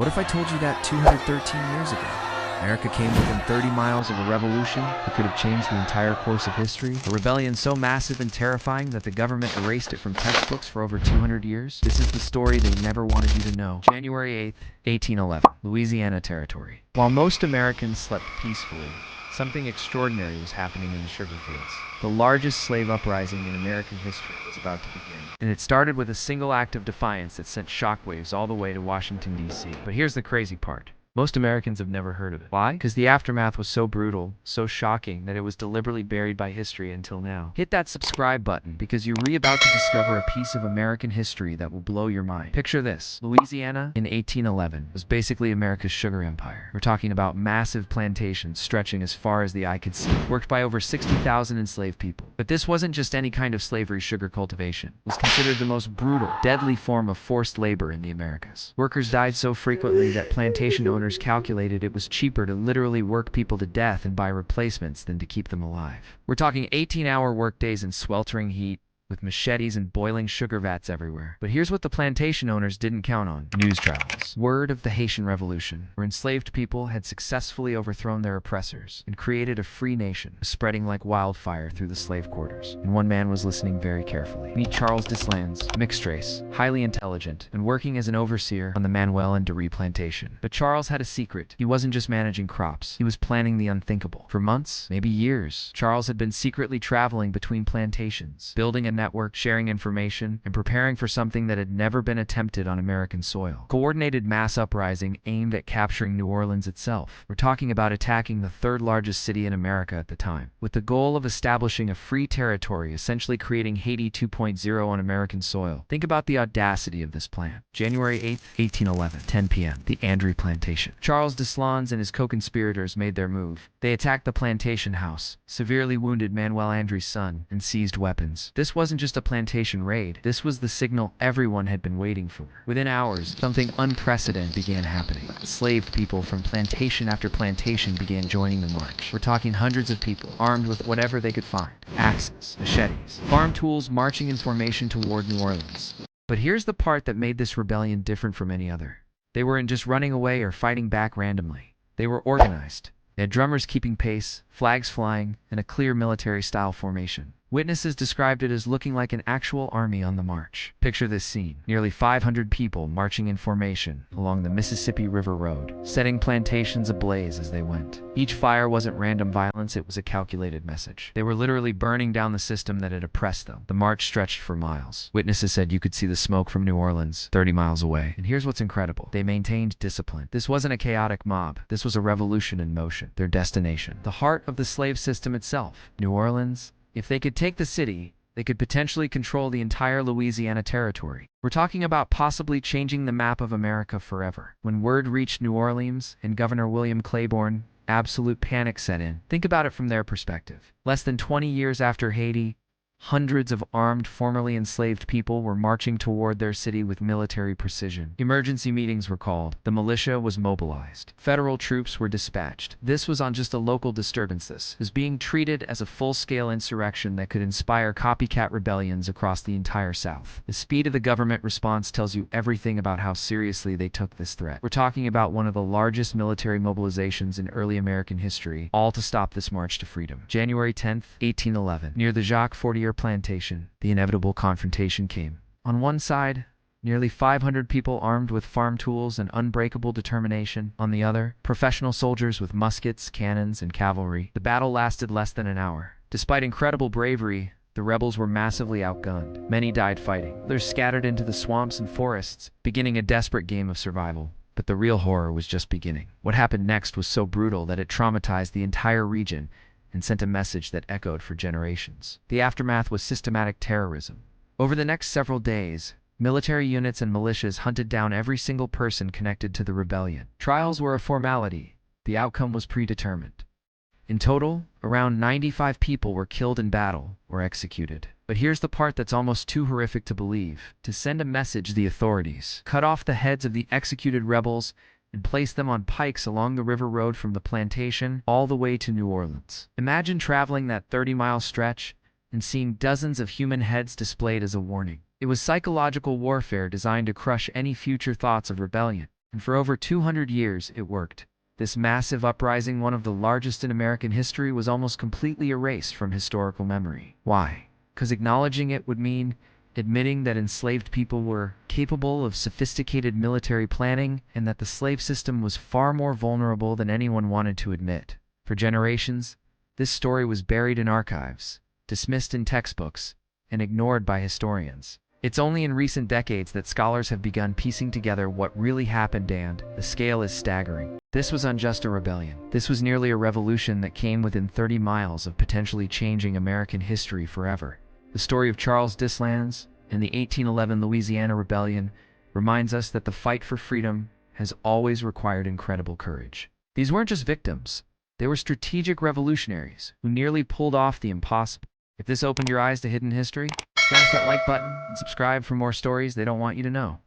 What if I told you that 213 years ago, America came within 30 miles of a revolution that could have changed the entire course of history? A rebellion so massive and terrifying that the government erased it from textbooks for over 200 years? This is the story they never wanted you to know. January 8th, 1811, Louisiana Territory. While most Americans slept peacefully, something extraordinary was happening in the sugar fields. The largest slave uprising in American history was about to begin. And it started with a single act of defiance that sent shockwaves all the way to Washington, D.C. But here's the crazy part. Most Americans have never heard of it. Why? Because the aftermath was so brutal, so shocking, that it was deliberately buried by history until now. Hit that subscribe button because you're about to discover a piece of American history that will blow your mind. Picture this. Louisiana in 1811 was basically America's sugar empire. We're talking about massive plantations stretching as far as the eye could see, worked by over 60,000 enslaved people. But this wasn't just any kind of slavery. Sugar cultivation was considered the most brutal, deadly form of forced labor in the Americas. Workers died so frequently that plantation owners calculated it was cheaper to literally work people to death and buy replacements than to keep them alive. We're talking 18-hour workdays in sweltering heat, with machetes and boiling sugar vats everywhere. But here's what the plantation owners didn't count on. News travels. Word of the Haitian Revolution, where enslaved people had successfully overthrown their oppressors and created a free nation, spreading like wildfire through the slave quarters. And one man was listening very carefully. Meet Charles Deslandes, mixed race, highly intelligent, and working as an overseer on the Manuel and Dewey plantation. But Charles had a secret. He wasn't just managing crops. He was planning the unthinkable. For months, maybe years, Charles had been secretly traveling between plantations, building a network, sharing information, and preparing for something that had never been attempted on American soil. Coordinated mass uprising aimed at capturing New Orleans itself. We're talking about attacking the third largest city in America at the time, with the goal of establishing a free territory, essentially creating Haiti 2.0 on American soil. Think about the audacity of this plan. January 8th, 1811, 10 p.m., the Andrew Plantation. Charles Deslandes and his co-conspirators made their move. They attacked the plantation house, severely wounded Manuel Andry's son, and seized weapons. This wasn't just a plantation raid. This was the signal everyone had been waiting for. Within hours, something unprecedented began happening. Enslaved people from plantation after plantation began joining the march. We're talking hundreds of people, armed with whatever they could find. Axes, machetes, farm tools, marching in formation toward New Orleans. But here's the part that made this rebellion different from any other. They weren't just running away or fighting back randomly. They were organized. They had drummers keeping pace, flags flying, and a clear military-style formation. Witnesses described it as looking like an actual army on the march. Picture this scene. Nearly 500 people marching in formation along the Mississippi River Road, setting plantations ablaze as they went. Each fire wasn't random violence, it was a calculated message. They were literally burning down the system that had oppressed them. The march stretched for miles. Witnesses said you could see the smoke from New Orleans 30 miles away. And here's what's incredible. They maintained discipline. This wasn't a chaotic mob. This was a revolution in motion. Their destination. The heart of the slave system itself. New Orleans. If they could take the city, they could potentially control the entire Louisiana territory. We're talking about possibly changing the map of America forever. When word reached New Orleans and Governor William Claiborne, absolute panic set in. Think about it from their perspective. Less than 20 years after Haiti, hundreds of armed, formerly enslaved people were marching toward their city with military precision. Emergency meetings were called. The militia was mobilized. Federal troops were dispatched. This was on just a local disturbance. This was being treated as a full-scale insurrection that could inspire copycat rebellions across the entire South. The speed of the government response tells you everything about how seriously they took this threat. We're talking about one of the largest military mobilizations in early American history, all to stop this march to freedom. January 10th, 1811, near the Jacques Fortier plantation, the inevitable confrontation came. On one side, nearly 500 people armed with farm tools and unbreakable determination. On the other, professional soldiers with muskets, cannons, and cavalry. The battle lasted less than an hour. Despite incredible bravery, the rebels were massively outgunned. Many died fighting. Others scattered into the swamps and forests, beginning a desperate game of survival. But the real horror was just beginning. What happened next was so brutal that it traumatized the entire region and sent a message that echoed for generations. The aftermath was systematic terrorism. Over the next several days, military units and militias hunted down every single person connected to the rebellion. Trials were a formality. The outcome was predetermined. In total, around 95 people were killed in battle or executed. But here's the part that's almost too horrific to believe. To send a message, the authorities cut off the heads of the executed rebels and placed them on pikes along the river road from the plantation all the way to New Orleans. Imagine traveling that 30-mile stretch and seeing dozens of human heads displayed as a warning. It was psychological warfare designed to crush any future thoughts of rebellion. And for over 200 years, it worked. This massive uprising, one of the largest in American history, was almost completely erased from historical memory. Why? Because acknowledging it would mean admitting that enslaved people were capable of sophisticated military planning and that the slave system was far more vulnerable than anyone wanted to admit. For generations, this story was buried in archives, dismissed in textbooks, and ignored by historians. It's only in recent decades that scholars have begun piecing together what really happened, and the scale is staggering. This was unjust a rebellion. This was nearly a revolution that came within 30 miles of potentially changing American history forever. The story of Charles Deslandes and the 1811 Louisiana Rebellion reminds us that the fight for freedom has always required incredible courage. These weren't just victims. They were strategic revolutionaries who nearly pulled off the impossible. If this opened your eyes to hidden history, smash that like button and subscribe for more stories they don't want you to know.